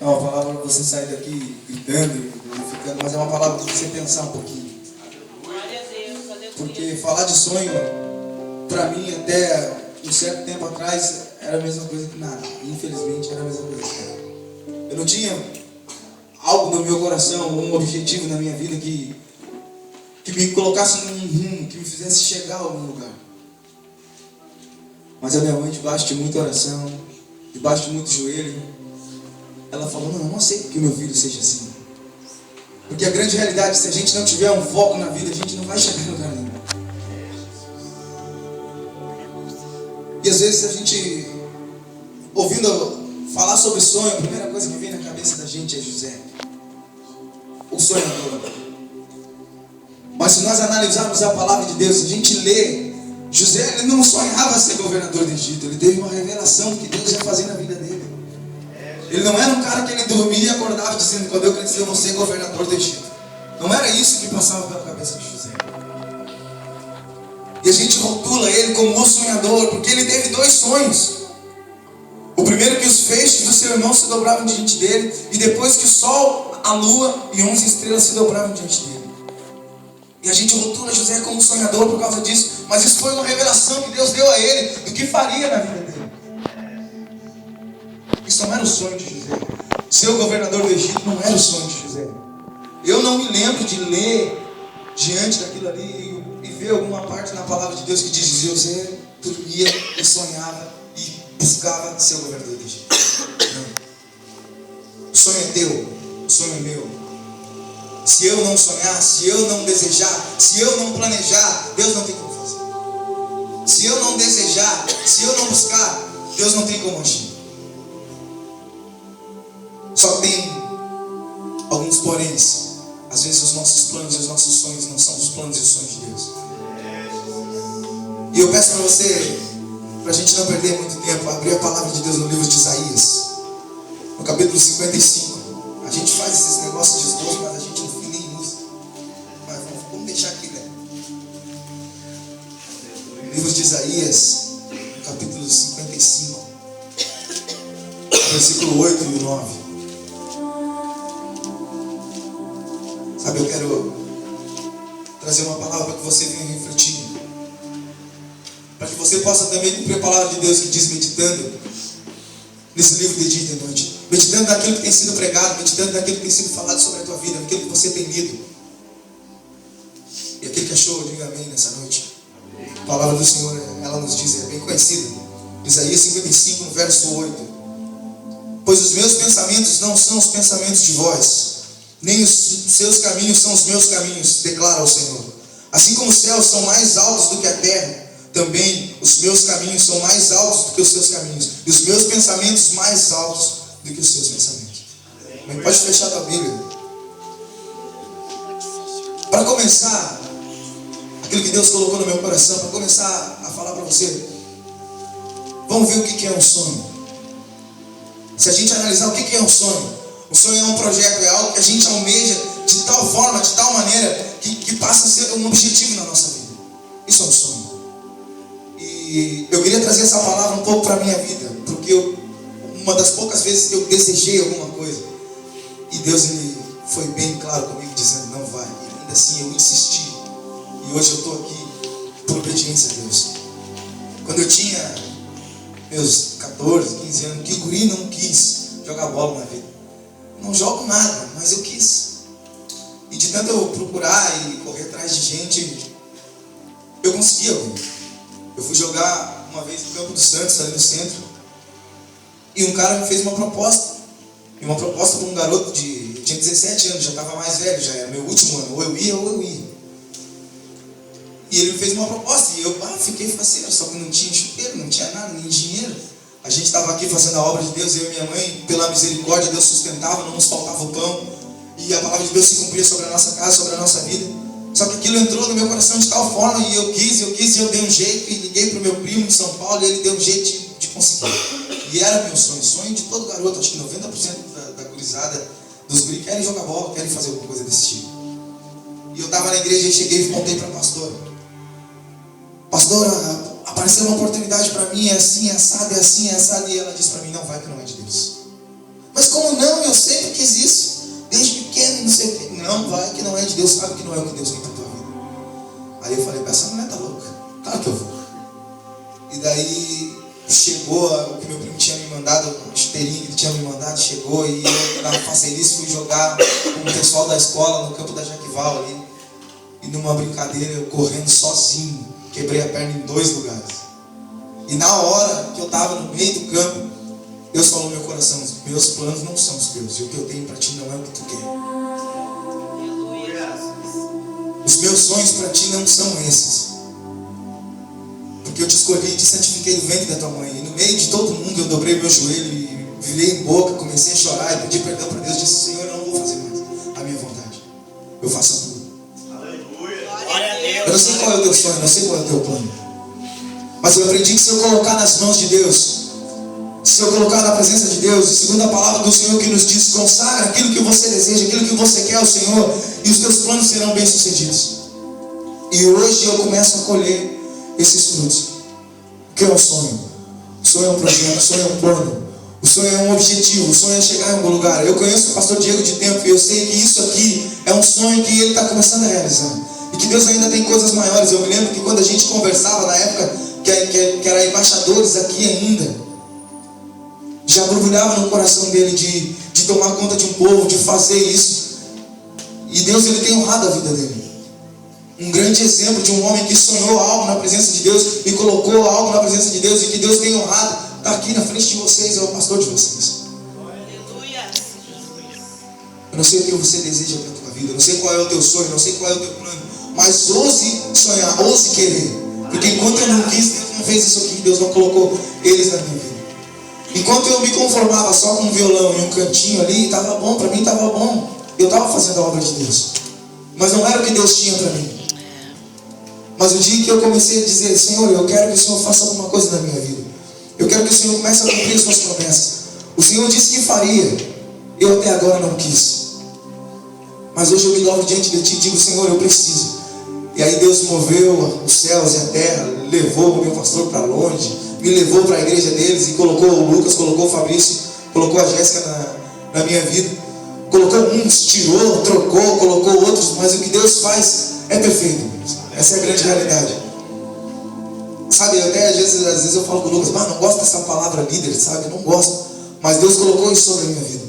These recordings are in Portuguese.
É uma palavra para você sair daqui gritando e glorificando, mas é uma palavra para você pensar um pouquinho. Porque falar de sonho, para mim, até um certo tempo atrás, era a mesma coisa que nada. Infelizmente, era a mesma coisa que nada. Eu não tinha algo no meu coração, um objetivo na minha vida que me colocasse num rumo, que me fizesse chegar a algum lugar. Mas a minha mãe, debaixo de muita oração, debaixo de muito joelho, ela falou: não aceito que o meu filho seja assim. Porque a grande realidade, se a gente não tiver um foco na vida, a gente não vai chegar em lugar nenhum. E às vezes a gente, ouvindo falar sobre sonho, a primeira coisa que vem na cabeça da gente é José, o sonhador. Mas se nós analisarmos a palavra de Deus, a gente lê, José, ele não sonhava ser governador do Egito, ele teve uma revelação do que Deus ia fazer na vida dele. Ele não era um cara que ele dormia e acordava dizendo: quando eu crescer eu vou ser governador do Egito. Não era isso que passava pela cabeça de José. E a gente rotula ele como o sonhador, porque ele teve 2 sonhos. O primeiro, que os feixes do seu irmão se dobravam diante dele, e depois que o sol, a lua e 11 estrelas se dobravam diante dele. E a gente rotula José como sonhador por causa disso, mas isso foi uma revelação que Deus deu a ele do que faria na vida dele. Isso não era o sonho de José. Ser o governador do Egito não era o sonho de José. Eu não me lembro de ler diante daquilo ali e ver alguma parte na palavra de Deus que diz: José dormia e sonhava e buscava ser o governador do Egito. Não. O sonho é teu, o sonho é meu. Se eu não sonhar, se eu não desejar, se eu não planejar, Deus não tem como fazer. Se eu não desejar, se eu não buscar, Deus não tem como agir. Só tem alguns poréns. Às vezes os nossos planos e os nossos sonhos não são os planos e os sonhos de Deus. E eu peço para você, para a gente não perder muito tempo, abrir a palavra de Deus no livro de Isaías, no capítulo 55. A gente faz esses negócios de esboço, mas a gente não fica nem usa. Mas vamos deixar aqui, né? Livro de Isaías, no capítulo 55, versículo 8 e 9. Sabe, eu quero trazer uma palavra para que você venha refletir, para que você possa também cumprir a palavra de Deus que diz: meditando nesse livro de dia e de noite, meditando naquilo que tem sido pregado, meditando naquilo que tem sido falado sobre a tua vida, naquilo que você tem lido. E aquele que achou, diga amém nessa noite. A palavra do Senhor, ela nos diz, é bem conhecida, Isaías 55, no verso 8: pois os meus pensamentos não são os pensamentos de vós, nem os seus caminhos são os meus caminhos, declara o Senhor. Assim como os céus são mais altos do que a terra, também os meus caminhos são mais altos do que os seus caminhos, e os meus pensamentos mais altos do que os seus pensamentos. Mas pode fechar a tua Bíblia. Para começar, aquilo que Deus colocou no meu coração, para começar a falar para você, vamos ver o que é um sonho. Se a gente analisar o que é um sonho, o sonho é um projeto, é algo que a gente almeja de tal forma, de tal maneira, que passa a ser um objetivo na nossa vida. Isso é um sonho. E eu queria trazer essa palavra um pouco para a minha vida, porque uma das poucas vezes que eu desejei alguma coisa, e Deus, ele foi bem claro comigo, dizendo: não vai. E ainda assim eu insisti, e hoje eu estou aqui por obediência a Deus. Quando eu tinha meus 14, 15 anos, que guri não quis jogar bola na vida. Não jogo nada, mas eu quis. E de tanto eu procurar e correr atrás de gente, eu consegui alguém. Eu fui jogar uma vez no Campo dos Santos, ali no centro, e um cara me fez uma proposta. E uma proposta para um garoto eu tinha 17 anos, já estava mais velho, já era meu último ano, ou eu ia. E ele me fez uma proposta, e eu fiquei faceiro, só que não tinha chuteiro, não tinha nada, nem dinheiro. A gente estava aqui fazendo a obra de Deus, eu e minha mãe, pela misericórdia, Deus sustentava, não nos faltava o pão, e a palavra de Deus se cumpria sobre a nossa casa, sobre a nossa vida. Só que aquilo entrou no meu coração de tal forma, e eu quis, e eu dei um jeito, e liguei para o meu primo em São Paulo, e ele deu um jeito de conseguir. E era meu sonho de todo garoto, acho que 90% da gurizada, dos guris, querem jogar bola, querem fazer alguma coisa desse tipo. E eu estava na igreja e cheguei e contei para a pastora: pastora, apareceu uma oportunidade para mim, é assim, é assado, e ela disse para mim: não vai, que não é de Deus. Mas como não, eu sempre quis isso, desde pequeno, não sei o quê. Não, vai que não é de Deus, sabe que não é o que Deus tem para a tua vida. Aí eu falei, essa mulher tá louca, claro que eu vou. E daí chegou o que meu primo tinha me mandado, o esteirinho que ele tinha me mandado, chegou e eu, na facerice, fui jogar com o pessoal da escola no campo da Jaquival ali. E numa brincadeira, eu correndo sozinho, quebrei a perna em 2 lugares. E na hora que eu estava no meio do campo, Deus falou no meu coração, os meus planos não são os teus, e o que eu tenho para ti não é o que tu quer. Os meus sonhos para ti não são esses. Porque eu te escolhi e te santifiquei no ventre da tua mãe. E no meio de todo mundo eu dobrei meu joelho e virei em boca, comecei a chorar e pedi perdão para Deus. Disse, Senhor, eu não vou fazer mais a minha vontade. Eu faço a tua. Aleluia. Eu não sei qual é o teu sonho, não sei qual é o teu plano. Mas eu aprendi que se eu colocar nas mãos de Deus, se eu colocar na presença de Deus, segundo a palavra do Senhor que nos diz, consagra aquilo que você deseja, aquilo que você quer ao Senhor, e os teus planos serão bem-sucedidos. E hoje eu começo a colher esses frutos. O que é um sonho? O sonho é um projeto, o sonho é um plano, o sonho é um objetivo, o sonho é chegar em algum lugar. Eu conheço o pastor Diego de tempo e eu sei que isso aqui é um sonho que ele está começando a realizar. E que Deus ainda tem coisas maiores. Eu me lembro que quando a gente conversava na época que era embaixadores aqui ainda, já borbulhava no coração dele de tomar conta de um povo, de fazer isso. E Deus, ele tem honrado a vida dele. Um grande exemplo de um homem que sonhou algo na presença de Deus e colocou algo na presença de Deus e que Deus tem honrado, está aqui na frente de vocês, é o pastor de vocês. Eu não sei o que você deseja para a tua vida, eu não sei qual é o teu sonho, eu não sei qual é o teu plano, mas ouse sonhar, ouse querer. Porque enquanto eu não quis, Deus não fez isso aqui, Deus não colocou eles na minha vida. Enquanto eu me conformava só com um violão e um cantinho ali, estava bom, para mim estava bom. Eu estava fazendo a obra de Deus. Mas não era o que Deus tinha para mim. Mas o dia que eu comecei a dizer, Senhor, eu quero que o Senhor faça alguma coisa na minha vida. Eu quero que o Senhor comece a cumprir as suas promessas. O Senhor disse que faria. Eu até agora não quis. Mas hoje eu me dobro diante de Ti e digo, Senhor, eu preciso. E aí Deus moveu os céus e a terra, levou o meu pastor para longe, me levou para a igreja deles e colocou o Lucas, colocou o Fabrício, colocou a Jéssica na minha vida. Colocou uns, tirou, trocou, colocou outros, mas o que Deus faz é perfeito. Essa é a grande realidade. Sabe, até às vezes eu falo com o Lucas, não gosto dessa palavra líder, sabe, não gosto. Mas Deus colocou isso sobre a minha vida.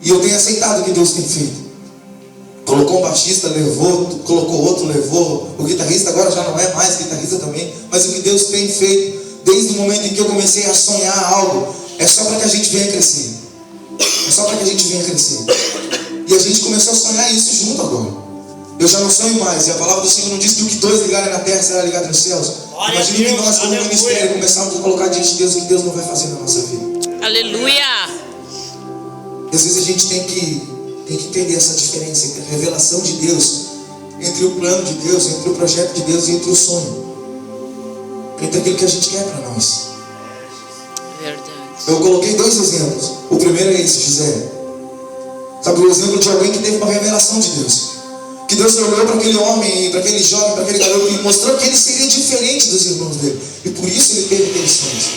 E eu tenho aceitado o que Deus tem feito. Colocou um baixista, levou, colocou outro, levou. O guitarrista agora já não é mais guitarrista também. Mas o que Deus tem feito, desde o momento em que eu comecei a sonhar algo, é só para que a gente venha crescer. É só para que a gente venha crescer. E a gente começou a sonhar isso junto agora. Eu já não sonho mais. E a palavra do Senhor não diz que o que 2 ligarem na terra será ligado nos céus. Imagina que nós, como ministério, começarmos a colocar diante de Deus o que Deus não vai fazer na nossa vida. Aleluia! E às vezes a gente tem que entender essa diferença entre a revelação de Deus, entre o plano de Deus, entre o projeto de Deus e entre o sonho. Entre aquilo que a gente quer para nós. Verdade. Eu coloquei 2 exemplos. O primeiro é esse, José. Sabe, o exemplo de alguém que teve uma revelação de Deus. Que Deus olhou para aquele homem, para aquele jovem, para aquele garoto e mostrou que ele seria diferente dos irmãos dele. E por isso ele teve aqueles sonhos.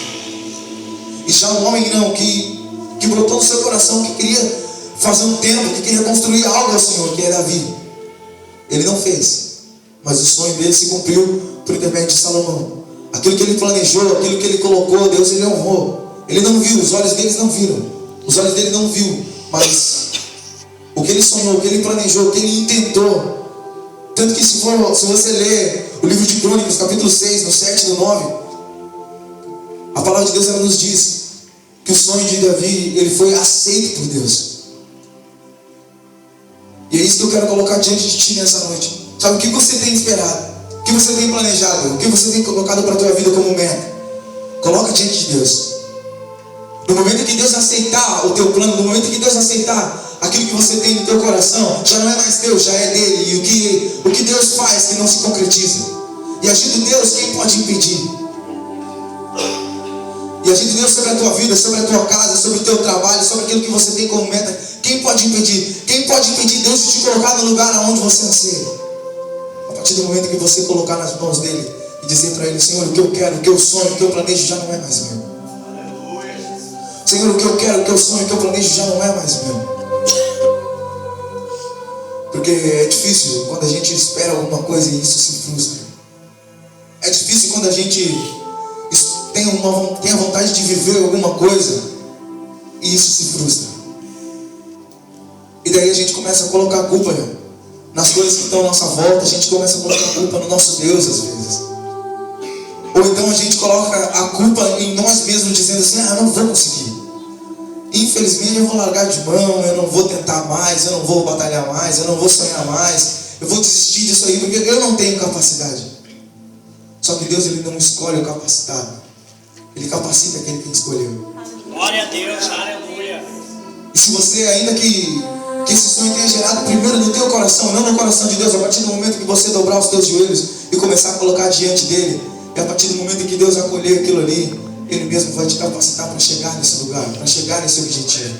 E já um homem que brotou no seu coração, que queria fazer um templo, que queria construir algo ao Senhor, que é Davi. Ele não fez. Mas o sonho dele se cumpriu por intermédio de Salomão. Aquilo que ele planejou, aquilo que ele colocou, Deus ele honrou. Ele não viu, os olhos deles não viram. Os olhos dele não viu, mas o que ele sonhou, o que ele planejou, o que ele intentou. Tanto que se você ler o livro de Crônicas, capítulo 6, no 7 e no 9, a palavra de Deus ela nos diz que o sonho de Davi, ele foi aceito por Deus. E é isso que eu quero colocar diante de ti nessa noite. Sabe o que você tem esperado? O que você tem planejado? O que você tem colocado para a tua vida como meta? Coloca diante de Deus. No momento em que Deus aceitar o teu plano, no momento em que Deus aceitar aquilo que você tem no teu coração, já não é mais teu, já é dele. E o que Deus faz que não se concretiza. E agindo Deus, quem pode impedir? E agindo Deus sobre a tua vida, sobre a tua casa, sobre o teu trabalho, sobre aquilo que você tem como meta, quem pode impedir? Quem pode impedir Deus de te colocar no lugar aonde você nascer? A partir do momento que você colocar nas mãos dele e dizer para ele, Senhor, o que eu quero, o que eu sonho, o que eu planejo já não é mais meu. Senhor, o que eu quero, o que eu sonho, o que eu planejo já não é mais meu. Porque é difícil quando a gente espera alguma coisa e isso se frustra. É difícil quando a gente tem a vontade de viver alguma coisa e isso se frustra. E daí a gente começa a colocar a culpa nas coisas que estão à nossa volta. A gente começa a colocar a culpa no nosso Deus às vezes. Ou então a gente coloca a culpa em nós mesmos, dizendo assim: ah, eu não vou conseguir. Infelizmente eu vou largar de mão, eu não vou tentar mais, eu não vou batalhar mais, eu não vou sonhar mais, eu vou desistir disso aí porque eu não tenho capacidade. Só que Deus, Ele não escolhe o capacitado. Ele capacita aquele que Ele escolheu. Glória a Deus, aleluia. E se você, ainda que esse sonho tenha gerado primeiro no teu coração, não no coração de Deus, a partir do momento que você dobrar os teus joelhos e começar a colocar diante dele, e a partir do momento em que Deus acolher aquilo ali, Ele mesmo vai te capacitar para chegar nesse lugar, para chegar nesse objetivo.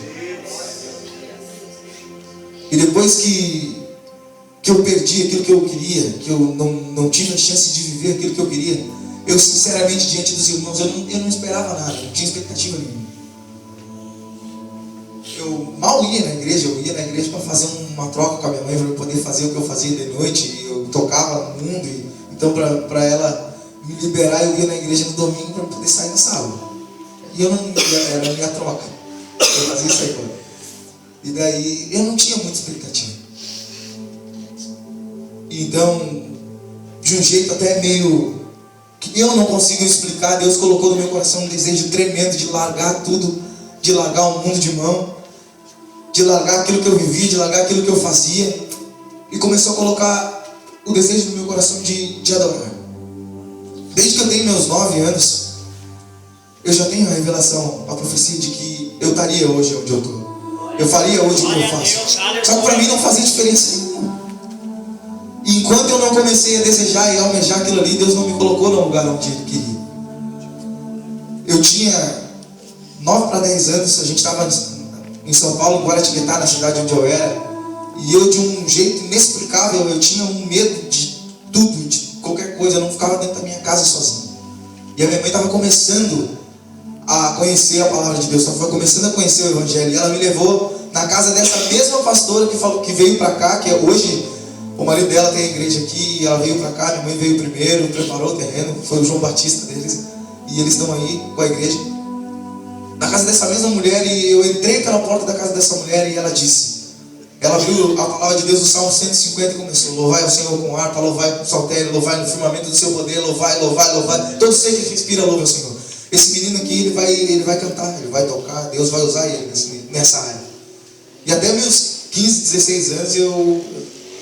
E depois que eu perdi aquilo que eu queria, que eu não tive a chance de viver aquilo que eu queria, eu sinceramente, diante dos irmãos, eu não esperava nada, não tinha expectativa nenhuma. Eu mal ia na igreja, eu ia na igreja para fazer uma troca com a minha mãe, para eu poder fazer o que eu fazia de noite, e eu tocava no mundo, então para ela me liberar, eu ia na igreja no domingo para poder sair no sábado. E eu não ia, era a minha troca. Eu fazia isso aí. E daí eu não tinha muita expectativa. Então, de um jeito até meio que eu não consigo explicar, Deus colocou no meu coração um desejo tremendo de largar tudo, de largar o mundo de mão, de largar aquilo que eu vivia, de largar aquilo que eu fazia, e começou a colocar o desejo no meu coração de adorar. Desde que eu tenho meus 9 anos, eu já tenho a revelação, a profecia de que eu estaria hoje onde eu estou. Eu faria hoje o que eu faço. Só que para mim não fazia diferença nenhuma. E enquanto eu não comecei a desejar e a almejar aquilo ali, Deus não me colocou no lugar onde Ele queria. Eu tinha 9 para 10 anos, a gente estava em São Paulo, em Guaratinguetá, na cidade onde eu era. E eu, de um jeito inexplicável, eu tinha um medo de tudo, de qualquer coisa. Eu não ficava dentro da minha casa sozinho. E a minha mãe estava começando a conhecer a palavra de Deus, estava começando a conhecer o Evangelho. E ela me levou na casa dessa mesma pastora que veio para cá, que hoje o marido dela tem a igreja aqui, e ela veio para cá, minha mãe veio primeiro, preparou o terreno, foi o João Batista deles, e eles estão aí com a igreja. Na casa dessa mesma mulher, e eu entrei pela porta da casa dessa mulher, e ela abriu a palavra de Deus no Salmo 150 e começou: louvai ao Senhor com harpa, louvai com saltério, louvai no firmamento do seu poder, louvai, louvai, louvai. Todo ser que respira louva ao Senhor. Esse menino aqui, ele vai cantar, ele vai tocar, Deus vai usar ele nessa área. E até meus 15, 16 anos,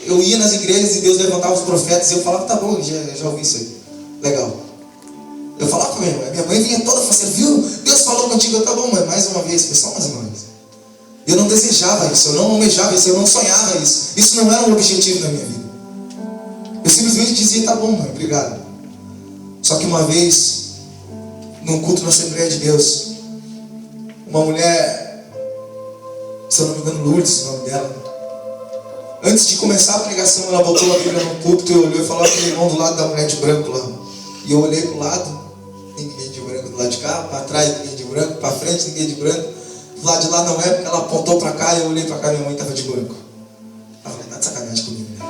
eu ia nas igrejas e Deus levantava os profetas, e eu falava: tá bom, já ouvi isso aí, legal. Eu falava para minha mãe vinha toda falando: viu, Deus falou contigo. Eu: tá bom, mãe, mais uma vez, foi só mais uma vez. Eu não desejava isso, eu não almejava isso, eu não sonhava isso. Isso não era um objetivo na minha vida. Eu simplesmente dizia: tá bom, mãe, obrigado. Só que uma vez, num culto na Assembleia de Deus, uma mulher, se eu não me engano, Lourdes, o nome dela, antes de começar a pregação, ela botou a Bíblia no púlpito e olhou e falou aquele irmão do lado da mulher de branco lá. E eu olhei para o lado, ninguém de branco do lado de cá, para trás ninguém de branco, para frente ninguém de branco. Do lado de lá não é, porque ela apontou para cá e eu olhei para cá e minha mãe estava de branco. Ela falou: tá de sacanagem comigo, né?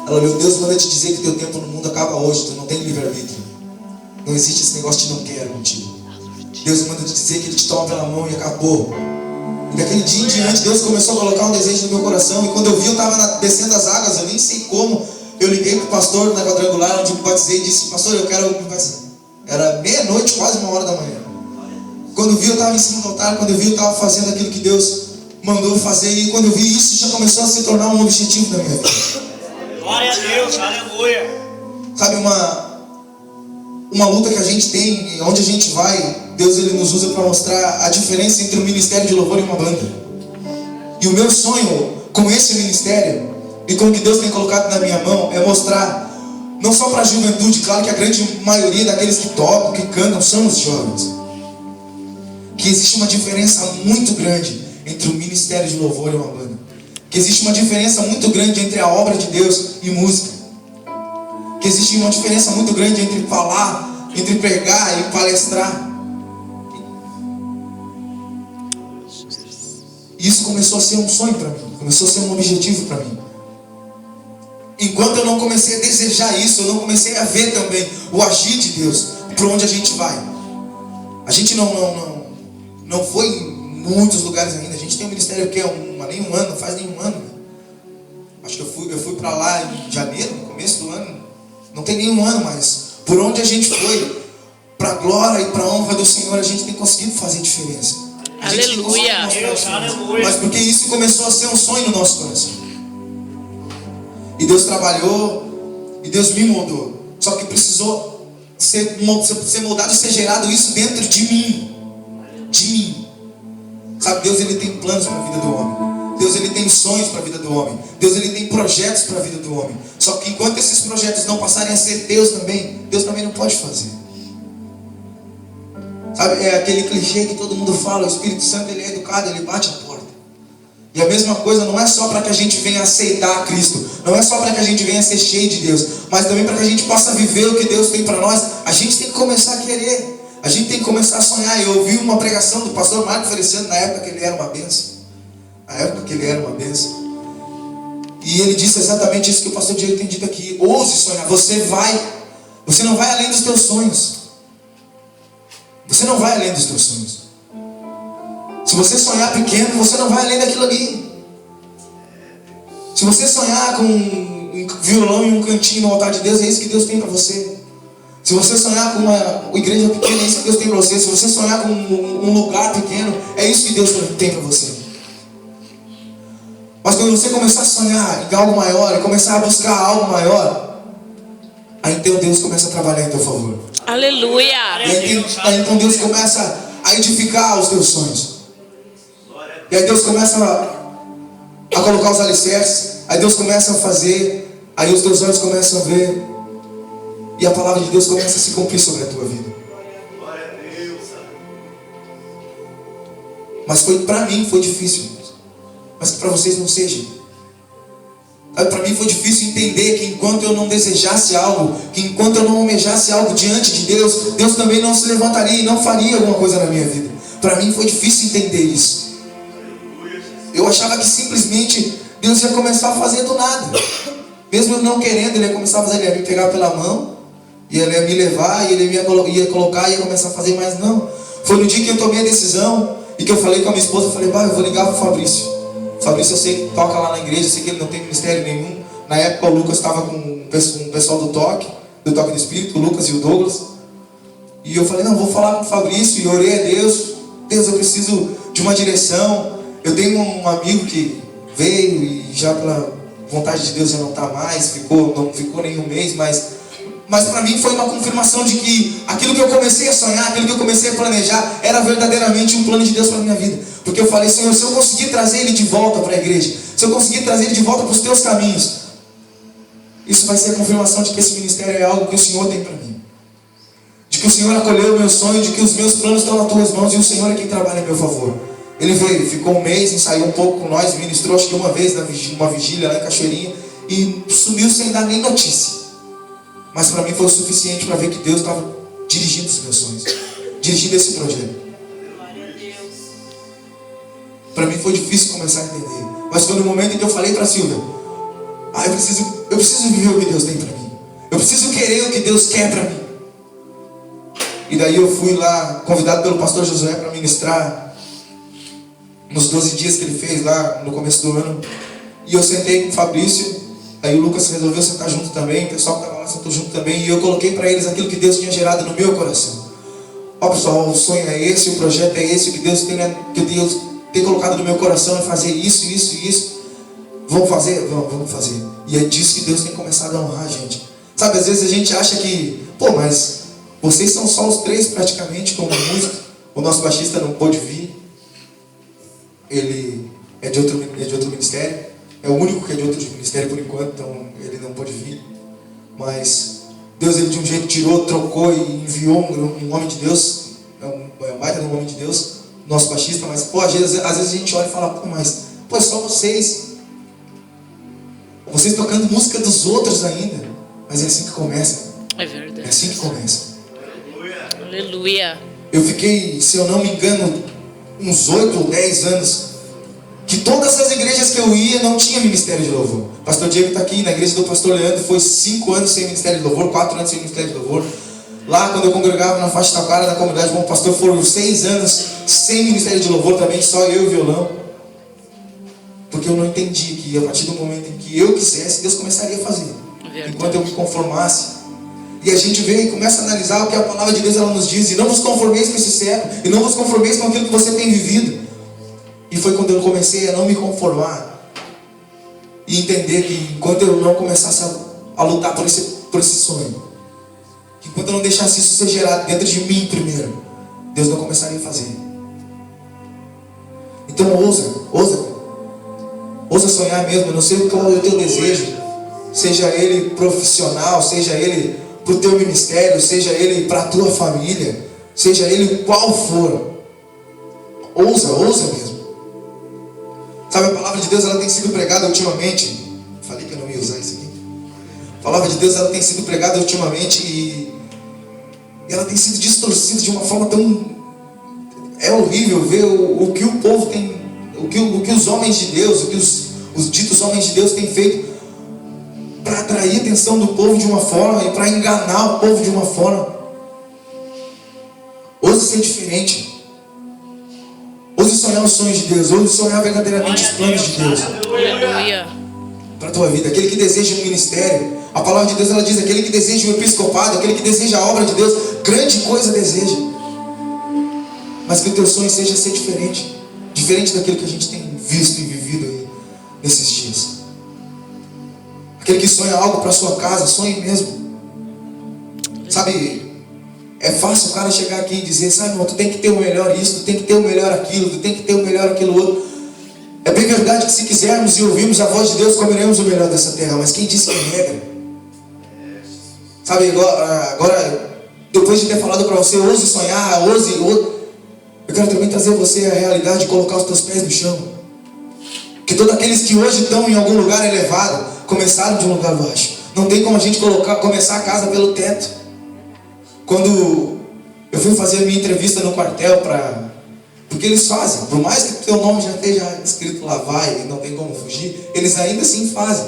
Ela: meu Deus manda te dizer que teu tempo no mundo acaba hoje, tu não tem livre-arbítrio. Não existe esse negócio de não quero contigo. Deus manda te dizer que Ele te toma pela mão e acabou. E daquele dia em diante, Deus começou a colocar um desejo no meu coração. E quando eu vi, eu estava descendo as águas, eu nem sei como. Eu liguei para o pastor na quadrangular onde eu me batizei e disse: pastor, eu quero me batizar. Era meia-noite, quase 1h da manhã. Quando eu vi, eu estava em cima do altar. Quando eu vi, eu estava fazendo aquilo que Deus mandou fazer. E quando eu vi isso, já começou a se tornar um objetivo da minha vida. Glória a Deus, aleluia. Sabe, uma luta que a gente tem, onde a gente vai, Deus Ele nos usa para mostrar a diferença entre um ministério de louvor e uma banda. E o meu sonho com esse ministério e com o que Deus tem colocado na minha mão é mostrar, não só para a juventude, claro que a grande maioria daqueles que tocam, que cantam, são os jovens, que existe uma diferença muito grande entre o ministério de louvor e uma banda. Que existe uma diferença muito grande entre a obra de Deus e música. Que existe uma diferença muito grande entre falar, entre pregar e palestrar. Isso começou a ser um sonho para mim, começou a ser um objetivo para mim. Enquanto eu não comecei a desejar isso, eu não comecei a ver também o agir de Deus, para onde a gente vai. A gente não foi em muitos lugares ainda. A gente tem um ministério que nem um ano, não faz nem um ano. Acho que eu fui para lá em janeiro, no começo do ano. Não tem nem um ano, mas por onde a gente foi, para a glória e para a honra do Senhor, a gente tem conseguido fazer diferença. Aleluia. Mas porque isso começou a ser um sonho no nosso coração. E Deus trabalhou, e Deus me moldou. Só que precisou ser moldado e ser gerado isso dentro de mim. De mim. Sabe, Deus ele tem planos para a vida do homem. Deus ele tem sonhos para a vida do homem. Deus ele tem projetos para a vida do homem. Só que enquanto esses projetos não passarem a ser Deus também não pode fazer. Sabe, é aquele clichê que todo mundo fala, o Espírito Santo ele é educado, ele bate a porta. E a mesma coisa não é só para que a gente venha aceitar Cristo, não é só para que a gente venha ser cheio de Deus, mas também para que a gente possa viver o que Deus tem para nós. A gente tem que começar a querer, a gente tem que começar a sonhar. Eu ouvi uma pregação do pastor Marco Feliciano na época que ele era uma bênção. E ele disse exatamente isso que o pastor Diego tem dito aqui: ouse sonhar. Você não vai além dos teus sonhos. Você não vai além dos teus sonhos. Se você sonhar pequeno, você não vai além daquilo ali. Se você sonhar com um violão e um cantinho no altar de Deus, é isso que Deus tem para você. Se você sonhar com uma igreja pequena, é isso que Deus tem para você. Se você sonhar com um lugar pequeno, é isso que Deus tem para você. Mas quando você começar a sonhar em algo maior e começar a buscar algo maior, aí então Deus começa a trabalhar em teu favor. Aleluia. Aí então Deus começa a edificar os teus sonhos. E aí Deus começa a colocar os alicerces. Aí Deus começa a fazer. Aí os teus olhos começam a ver. E a palavra de Deus começa a se cumprir sobre a tua vida. Mas para mim foi difícil. Mas que para vocês não seja. Para mim foi difícil entender que enquanto eu não desejasse algo, que enquanto eu não almejasse algo diante de Deus, Deus também não se levantaria e não faria alguma coisa na minha vida. Para mim foi difícil entender isso. Eu achava que simplesmente Deus ia começar a fazer do nada. Mesmo eu não querendo, Ele ia começar a fazer. Ele ia me pegar pela mão, e Ele ia me levar, e Ele ia colocar, e ia começar a fazer. Mas não. Foi no dia que eu tomei a decisão, e que eu falei com a minha esposa, eu falei: eu vou ligar para o Fabrício. Fabrício, eu sei que toca lá na igreja, eu sei que ele não tem ministério nenhum. Na época o Lucas estava com o pessoal do toque do Espírito, o Lucas e o Douglas. E eu falei: não, vou falar com o Fabrício. E orei a Deus: Deus, eu preciso de uma direção. Eu tenho um amigo que veio e já pela vontade de Deus já não está mais, não ficou nem um mês, mas para mim foi uma confirmação de que aquilo que eu comecei a sonhar, aquilo que eu comecei a planejar, era verdadeiramente um plano de Deus para a minha vida. Porque eu falei: Senhor, se eu conseguir trazer ele de volta para a igreja, se eu conseguir trazer ele de volta para os teus caminhos, isso vai ser a confirmação de que esse ministério é algo que o Senhor tem para mim. De que o Senhor acolheu o meu sonho, de que os meus planos estão nas tuas mãos e o Senhor é quem trabalha em meu favor. Ele veio, ficou um mês, ensaiou um pouco com nós, ministrou acho que uma vez numa vigília lá em Cachoeirinha e sumiu sem dar nem notícia. Mas para mim foi o suficiente para ver que Deus estava dirigindo os meus sonhos, dirigindo esse projeto. Para mim foi difícil começar a entender. Mas foi no momento em que eu falei para a Silvia: eu preciso viver o que Deus tem para mim. Eu preciso querer o que Deus quer para mim. E daí eu fui lá, convidado pelo pastor Josué para ministrar nos 12 dias que ele fez lá no começo do ano. E eu sentei com o Fabrício. Aí o Lucas resolveu sentar junto também. O pessoal que estava lá sentou junto também. E eu coloquei para eles aquilo que Deus tinha gerado no meu coração. Ó pessoal, o sonho é esse, o projeto é esse, o que Deus tem colocado no meu coração é fazer isso, isso e isso. Vamos fazer? Vamos fazer. E é disso que Deus tem começado a honrar a gente. Sabe, às vezes a gente acha que, mas vocês são só os três praticamente como músicos. O nosso baixista não pôde vir. Ele é de outro ministério. É o único que é de outro ministério por enquanto, então ele não pôde vir. Mas Deus, ele de um jeito tirou, trocou e enviou um homem de Deus. É um baita de um homem de Deus, nosso baixista. Mas às vezes a gente olha e fala: é só vocês tocando música dos outros ainda. Mas é assim que começa. É verdade. É assim que começa. Aleluia. Eu fiquei, se eu não me engano, uns 8 ou 10 anos que todas as igrejas que eu ia não tinha ministério de louvor. O pastor Diego está aqui, na igreja do pastor Leandro foi 5 anos sem ministério de louvor, 4 anos sem ministério de louvor. Lá quando eu congregava na faixa taquara da comunidade Bom Pastor, foram 6 anos sem ministério de louvor também, só eu e o violão. Porque eu não entendi que a partir do momento em que eu quisesse, Deus começaria a fazer. Enquanto eu me conformasse. E a gente vem e começa a analisar o que a palavra de Deus ela nos diz. E não vos conformeis com esse século. E não vos conformeis com aquilo que você tem vivido. E foi quando eu comecei a não me conformar. E entender que enquanto eu não começasse a lutar por esse sonho, que enquanto eu não deixasse isso ser gerado dentro de mim primeiro, Deus não começaria a fazer. Então ousa sonhar mesmo. Eu não sei qual é o teu desejo. Seja ele profissional, seja ele para o teu ministério, seja ele para a tua família, seja ele qual for. Ousa mesmo. Sabe, a palavra de Deus ela tem sido pregada ultimamente. Falei que eu não ia usar isso aqui. A palavra de Deus ela tem sido pregada ultimamente e ela tem sido distorcida de uma forma tão... É horrível ver o que o povo tem, o que os homens de Deus, o que os ditos homens de Deus têm feito para atrair a atenção do povo de uma forma e para enganar o povo de uma forma. Ouse ser diferente. Ouse sonhar os sonhos de Deus. Ouse sonhar verdadeiramente os planos de Deus para a tua vida. Aquele que deseja um ministério, a palavra de Deus ela diz: aquele que deseja um episcopado, aquele que deseja a obra de Deus, grande coisa deseja. Mas que o teu sonho seja ser diferente. Diferente daquilo que a gente tem visto e vivido aí nesses dias. Aquele que sonha algo para sua casa, sonhe mesmo. Sabe, é fácil o cara chegar aqui e dizer: sabe, irmão, tu tem que ter o melhor isso, tu tem que ter o melhor aquilo, tu tem que ter o melhor aquilo outro. É bem verdade que se quisermos e ouvirmos a voz de Deus, comeremos o melhor dessa terra. Mas quem disse que é regra? Sabe, agora depois de ter falado para você, ouse sonhar, ouse, eu quero também trazer você a realidade de colocar os teus pés no chão. Que todos aqueles que hoje estão em algum lugar elevado, começaram de um lugar baixo. Não tem como a gente começar a casa pelo teto. Quando eu fui fazer a minha entrevista no quartel porque eles fazem, por mais que o teu nome já esteja escrito lá, vai, e não tem como fugir, eles ainda assim fazem.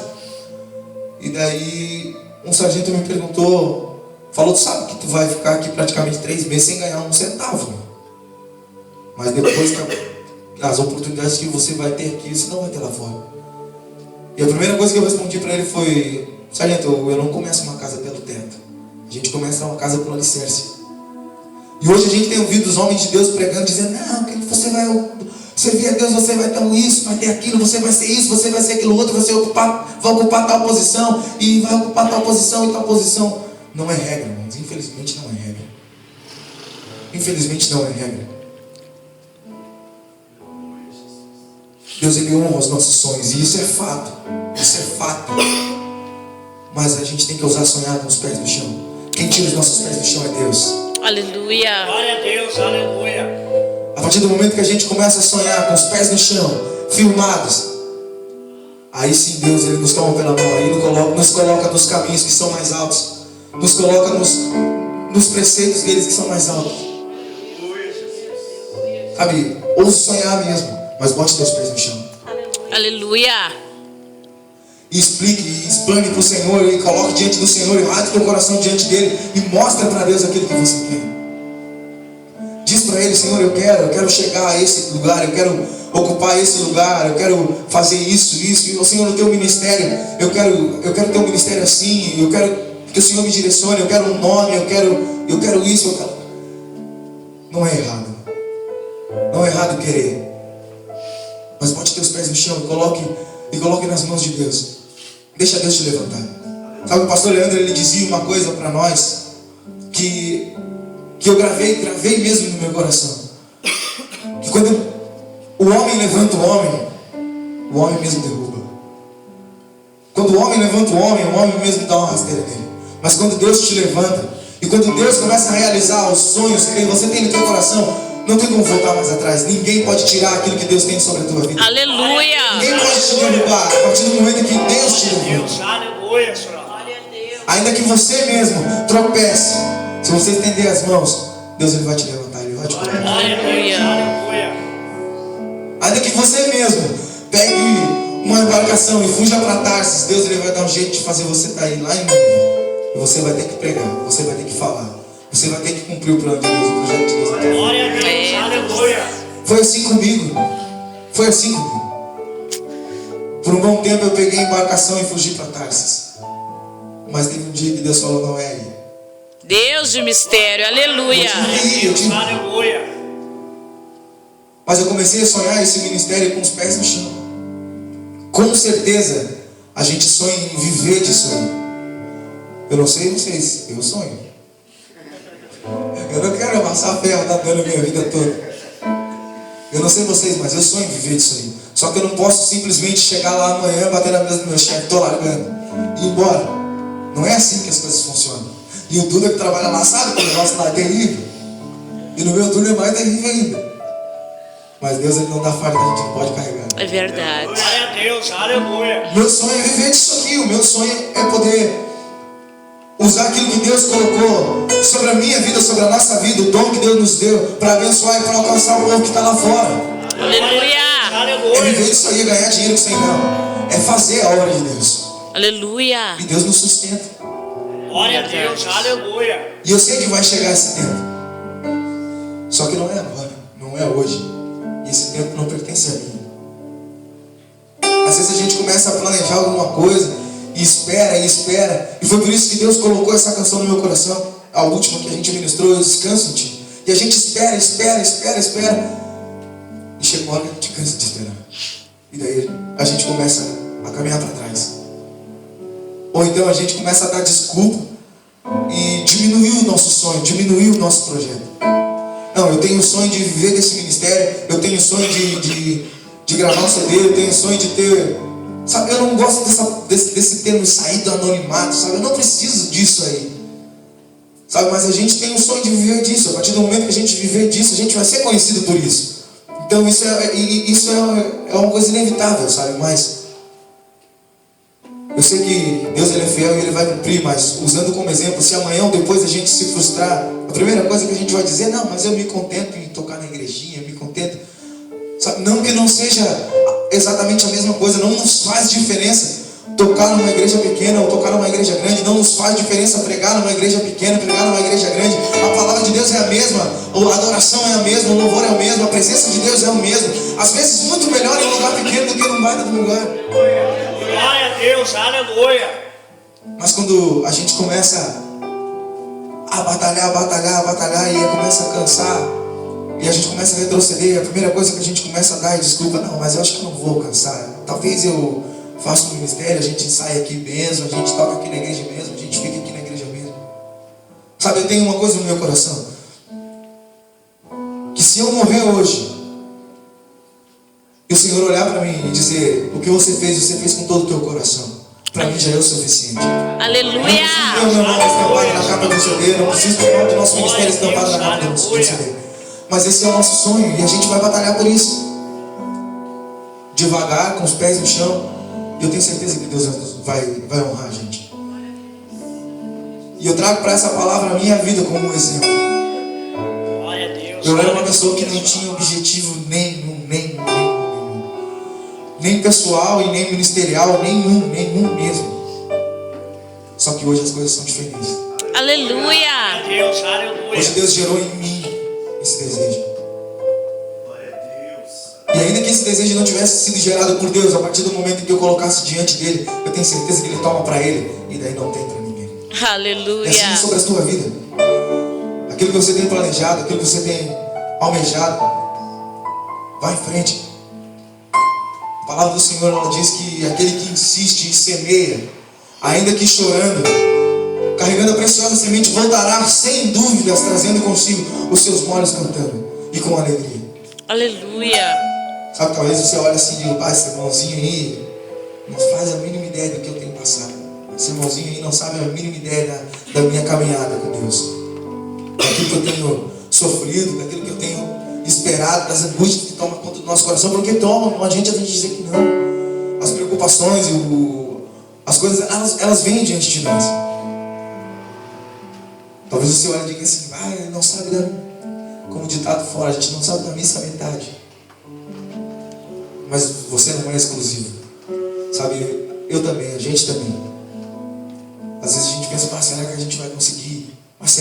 E daí um sargento me perguntou, falou: tu sabe que tu vai ficar aqui praticamente 3 meses sem ganhar um centavo, mas depois as oportunidades que você vai ter aqui, você não vai ter lá fora. E a primeira coisa que eu respondi para ele foi: sargento, eu não começo uma casa pelo teto, a gente começa uma casa pelo alicerce. E hoje a gente tem ouvido os homens de Deus pregando, dizendo: não, que você vai servir a Deus, você vai ter isso, vai ter aquilo, você vai ser isso, você vai ser aquilo outro, você vai ocupar tal posição, e vai ocupar tal posição e tal posição. Não é regra, irmãos, infelizmente não é regra. Infelizmente não é regra. Deus ele honra os nossos sonhos, e isso é fato. Isso é fato. Mas a gente tem que ousar sonhar com os pés no chão. Quem tira os nossos pés do chão é Deus. Aleluia. Glória a Deus, aleluia. A partir do momento que a gente começa a sonhar com os pés no chão, firmados, aí sim Deus ele nos toma pela mão, aí nos coloca nos caminhos que são mais altos, nos coloca nos preceitos deles que são mais altos. Sabe, ouse sonhar mesmo, mas bote teus pés no chão. Aleluia. E explique, e explane para o Senhor, e coloque diante do Senhor, e rasgue teu coração diante dele, e mostra para Deus aquilo que você quer. Diz para ele: Senhor, eu quero chegar a esse lugar, eu quero ocupar esse lugar, eu quero fazer isso, e o Senhor, no teu ministério, eu quero ter um ministério assim, eu quero que o Senhor me direcione, eu quero um nome, eu quero isso, eu quero... Não é errado. Não é errado querer. Mas bote teus pés no chão e coloque nas mãos de Deus. Deixa Deus te levantar. Sabe, o pastor Leandro ele dizia uma coisa para nós que eu gravei mesmo no meu coração. Que quando o homem levanta o homem mesmo derruba. Quando o homem levanta o homem mesmo dá uma rasteira nele. Mas quando Deus te levanta, e quando Deus começa a realizar os sonhos que você tem no teu coração, não tem como voltar mais atrás. Ninguém pode tirar aquilo que Deus tem sobre a tua vida. Aleluia. Ninguém pode te derrubar a partir do momento que Deus te levanta. Aleluia, Senhor. Ainda que você mesmo tropece, se você estender as mãos, Deus ele vai te levantar, ele vai te colocar. Aleluia. Aleluia. Ainda que você mesmo pegue uma embarcação e fuja para Tarsis. Deus ele vai dar um jeito de fazer você estar aí lá em Nínive. E você vai ter que pregar, você vai ter que falar, você vai ter que cumprir o plano de Deus, o projeto de Deus. Glória a Deus, aleluia. Foi assim comigo. Foi assim comigo. Por um bom tempo eu peguei a embarcação e fugi para Tarsis. Mas teve um dia que Deus falou, não é aí. Deus de mistério, aleluia. Aleluia. Mas eu comecei a sonhar esse ministério com os pés no chão. Com certeza a gente sonha em viver disso aí. Eu não sei vocês, eu sonho. Eu não quero amassar ferro nadando a minha vida toda. Eu não sei vocês, mas eu sonho em viver disso aí. Só que eu não posso simplesmente chegar lá amanhã, bater na mesa do meu chefe, tô largando e ir embora. Não é assim que as coisas funcionam. E o Duda que trabalha lá sabe que o negócio lá é terrível. E no meu turno é mais terrível ainda. Mas Deus ele não dá farda que a gente não pode carregar. É verdade. Glória a Deus, aleluia. Meu sonho é viver disso aqui. O meu sonho é poder usar aquilo que Deus colocou sobre a minha vida, sobre a nossa vida, o dom que Deus nos deu, para abençoar e para alcançar o povo que está lá fora. Aleluia. É viver disso aí, ganhar dinheiro sem não. É fazer a obra de Deus. Aleluia. E Deus nos sustenta. Glória a Deus, aleluia. E eu sei que vai chegar esse tempo. Só que não é agora, não é hoje. E esse tempo não pertence a mim. Às vezes a gente começa a planejar alguma coisa e espera, e espera. E foi por isso que Deus colocou essa canção no meu coração. A última que a gente ministrou, Eu Descanso em Ti. E a gente espera. E chega uma hora que a gente cansa de esperar. E daí a gente começa a caminhar para trás. Ou então a gente começa a dar desculpa e diminuir o nosso sonho, diminuir o nosso projeto. Não, eu tenho o sonho de viver desse ministério, eu tenho o sonho de gravar um CD, eu tenho o sonho de ter... Sabe, eu não gosto desse termo sair do anonimato, sabe? Eu não preciso disso aí. Sabe, mas a gente tem o sonho de viver disso. A partir do momento que a gente viver disso, a gente vai ser conhecido por isso. Então isso é uma coisa inevitável, sabe? Mas eu sei que Deus ele é fiel e Ele vai cumprir, mas usando como exemplo, se amanhã ou depois a gente se frustrar, a primeira coisa que a gente vai dizer, não, mas eu me contento em tocar na igrejinha, eu me contento. Sabe? Não que não seja exatamente a mesma coisa, não nos faz diferença tocar numa igreja pequena ou tocar numa igreja grande, não nos faz diferença pregar numa igreja pequena, pregar numa igreja grande. A palavra de Deus é a mesma, a adoração é a mesma, o louvor é o mesmo, a presença de Deus é o mesmo. Às vezes muito melhor em um lugar pequeno do que num baita do lugar. Glória a Deus, aleluia. Mas quando a gente começa a batalhar e aí começa a cansar e a gente começa a retroceder, a primeira coisa que a gente começa a dar é desculpa. Não, mas eu acho que eu não vou cansar. Talvez eu faça um ministério, a gente ensaia aqui mesmo, a gente toca aqui na igreja mesmo, a gente fica aqui na igreja mesmo. Sabe, eu tenho uma coisa no meu coração, que se eu morrer hoje e o Senhor olhar para mim e dizer, o que você fez com todo o teu coração, para mim já é o suficiente. Aleluia. Não preciso ter o meu nome estampado na capa do CD, não preciso ter o nome do nosso ministério estampado na capa do CD. Mas esse é o nosso sonho e a gente vai batalhar por isso. Devagar, com os pés no chão. E eu tenho certeza que Deus vai honrar a gente. E eu trago para essa palavra a minha vida como um exemplo. Glória a Deus. Eu era uma pessoa que não tinha objetivo nenhum. Nem pessoal e nem ministerial, nenhum mesmo. Só que hoje as coisas são diferentes. Aleluia. Glória a Deus, aleluia. Hoje Deus gerou em mim esse desejo. E ainda que esse desejo não tivesse sido gerado por Deus, a partir do momento em que eu colocasse diante dele, eu tenho certeza que ele toma para ele, e daí não tem para ninguém. Aleluia. É assim sobre a sua vida. Aquilo que você tem planejado, aquilo que você tem almejado, vá em frente. A palavra do Senhor, ela diz que aquele que insiste e semeia, ainda que chorando, carregando a preciosa semente, voltará sem dúvidas, trazendo consigo os seus molhos cantando e com alegria. Aleluia. Sabe, talvez você olhe assim e diga, esse irmãozinho aí não faz a mínima ideia do que eu tenho passado. Esse irmãozinho aí não sabe a mínima ideia da minha caminhada com Deus. Daquilo que eu tenho sofrido, daquilo que eu tenho esperado, das angústias que tomam conta do nosso coração, porque tomam, não adianta a gente dizer que não. As preocupações, as coisas, elas vêm diante de nós. Talvez você olhe e diga assim, não sabe como ditado fora, a gente não sabe da missa a metade. Mas você não é exclusivo. Sabe, eu também, a gente também. Às vezes a gente pensa, mas será que a gente vai conseguir? Mas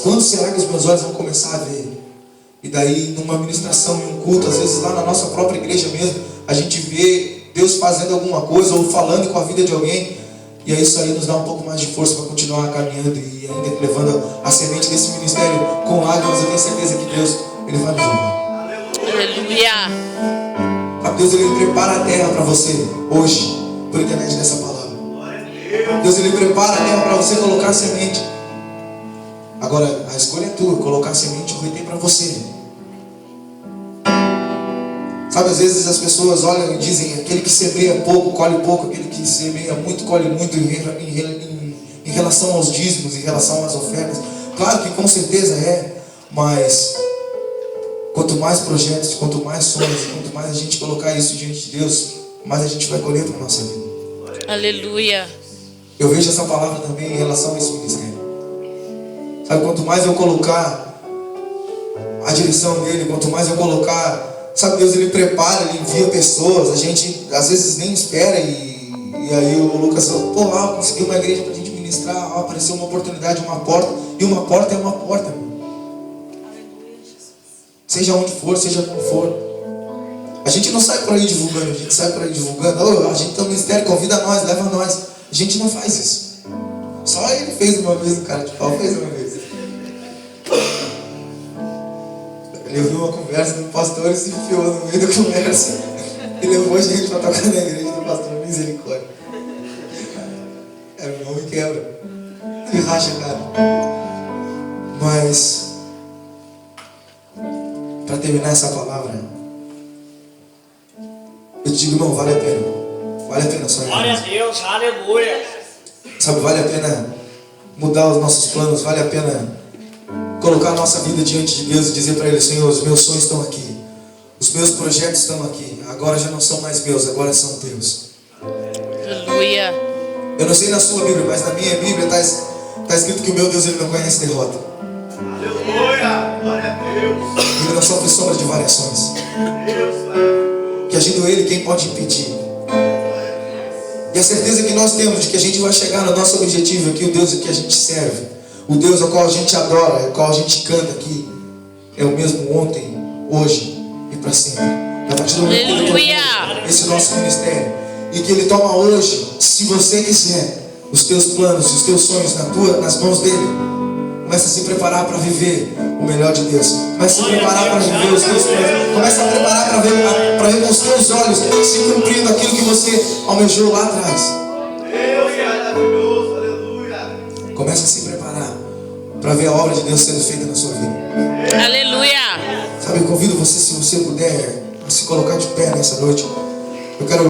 quando será que os meus olhos vão começar a ver? E daí, numa ministração, em um culto, às vezes lá na nossa própria igreja mesmo, a gente vê Deus fazendo alguma coisa ou falando com a vida de alguém. E aí isso aí nos dá um pouco mais de força para continuar caminhando e ainda levando a semente desse ministério com lágrimas. Eu tenho certeza que Deus, Ele vai nos honrar. Aleluia. Deus, Ele prepara a terra para você hoje, por intermédio dessa palavra. Deus, Ele prepara a terra para você colocar a semente. Agora, a escolha é tua, colocar a semente ou reter para você. Sabe, às vezes as pessoas olham e dizem, aquele que semeia pouco, colhe pouco, aquele que semeia muito, colhe muito em relação aos dízimos, em relação às ofertas. Claro que com certeza é, mas quanto mais projetos, quanto mais sonhos, quanto mais a gente colocar isso diante de Deus, mais a gente vai colher para a nossa vida. Aleluia. Eu vejo essa palavra também em relação a esse ministério. Sabe, quanto mais eu colocar a direção dele, quanto mais eu colocar, sabe, Deus, Ele prepara, Ele envia pessoas, a gente às vezes nem espera e aí o Lucas falou, consegui uma igreja para a gente ministrar, apareceu uma oportunidade, uma porta, e uma porta é uma porta, meu. Seja onde for, seja como for. A gente não sai por aí divulgando, a gente sai por aí divulgando, a gente tem um ministério, convida nós, leva nós. A gente não faz isso. Só ele fez uma vez, o cara de pau fez uma vez. Ele ouviu uma conversa do pastor e se enfiou no meio da conversa. E levou a gente para tocar na igreja do pastor, misericórdia. Meu irmão me quebra. Me racha, cara. Mas, para terminar essa palavra, eu te digo, irmão, vale a pena. Vale a pena sonhar. Glória a Deus, aleluia. Sabe, vale a pena mudar os nossos planos, vale a pena colocar a nossa vida diante de Deus e dizer para Ele, Senhor, os meus sonhos estão aqui, os meus projetos estão aqui, agora já não são mais meus, agora são teus. Aleluia. Eu não sei na sua Bíblia, mas na minha Bíblia está escrito que o meu Deus, Ele não conhece derrota. Aleluia, glória a Deus. Ele não sofre sombra de variações. Que agindo Ele, quem pode impedir? E a certeza que nós temos de que a gente vai chegar no nosso objetivo aqui, o Deus que a gente serve, o Deus ao qual a gente adora, ao qual a gente canta aqui, é o mesmo ontem, hoje e para sempre. A partir do momento que Ele toma esse nosso ministério e que Ele toma hoje, se você quiser, os teus planos, os teus sonhos nas mãos dEle, começa a se preparar para viver o melhor de Deus. Começa a se preparar para viver os teus planos. Começa a preparar para ver com os teus olhos se cumprindo aquilo que você almejou lá atrás. Começa a se preparar para ver a obra de Deus sendo feita na sua vida. Aleluia. Sabe, eu convido você, se você puder, a se colocar de pé nessa noite. Eu quero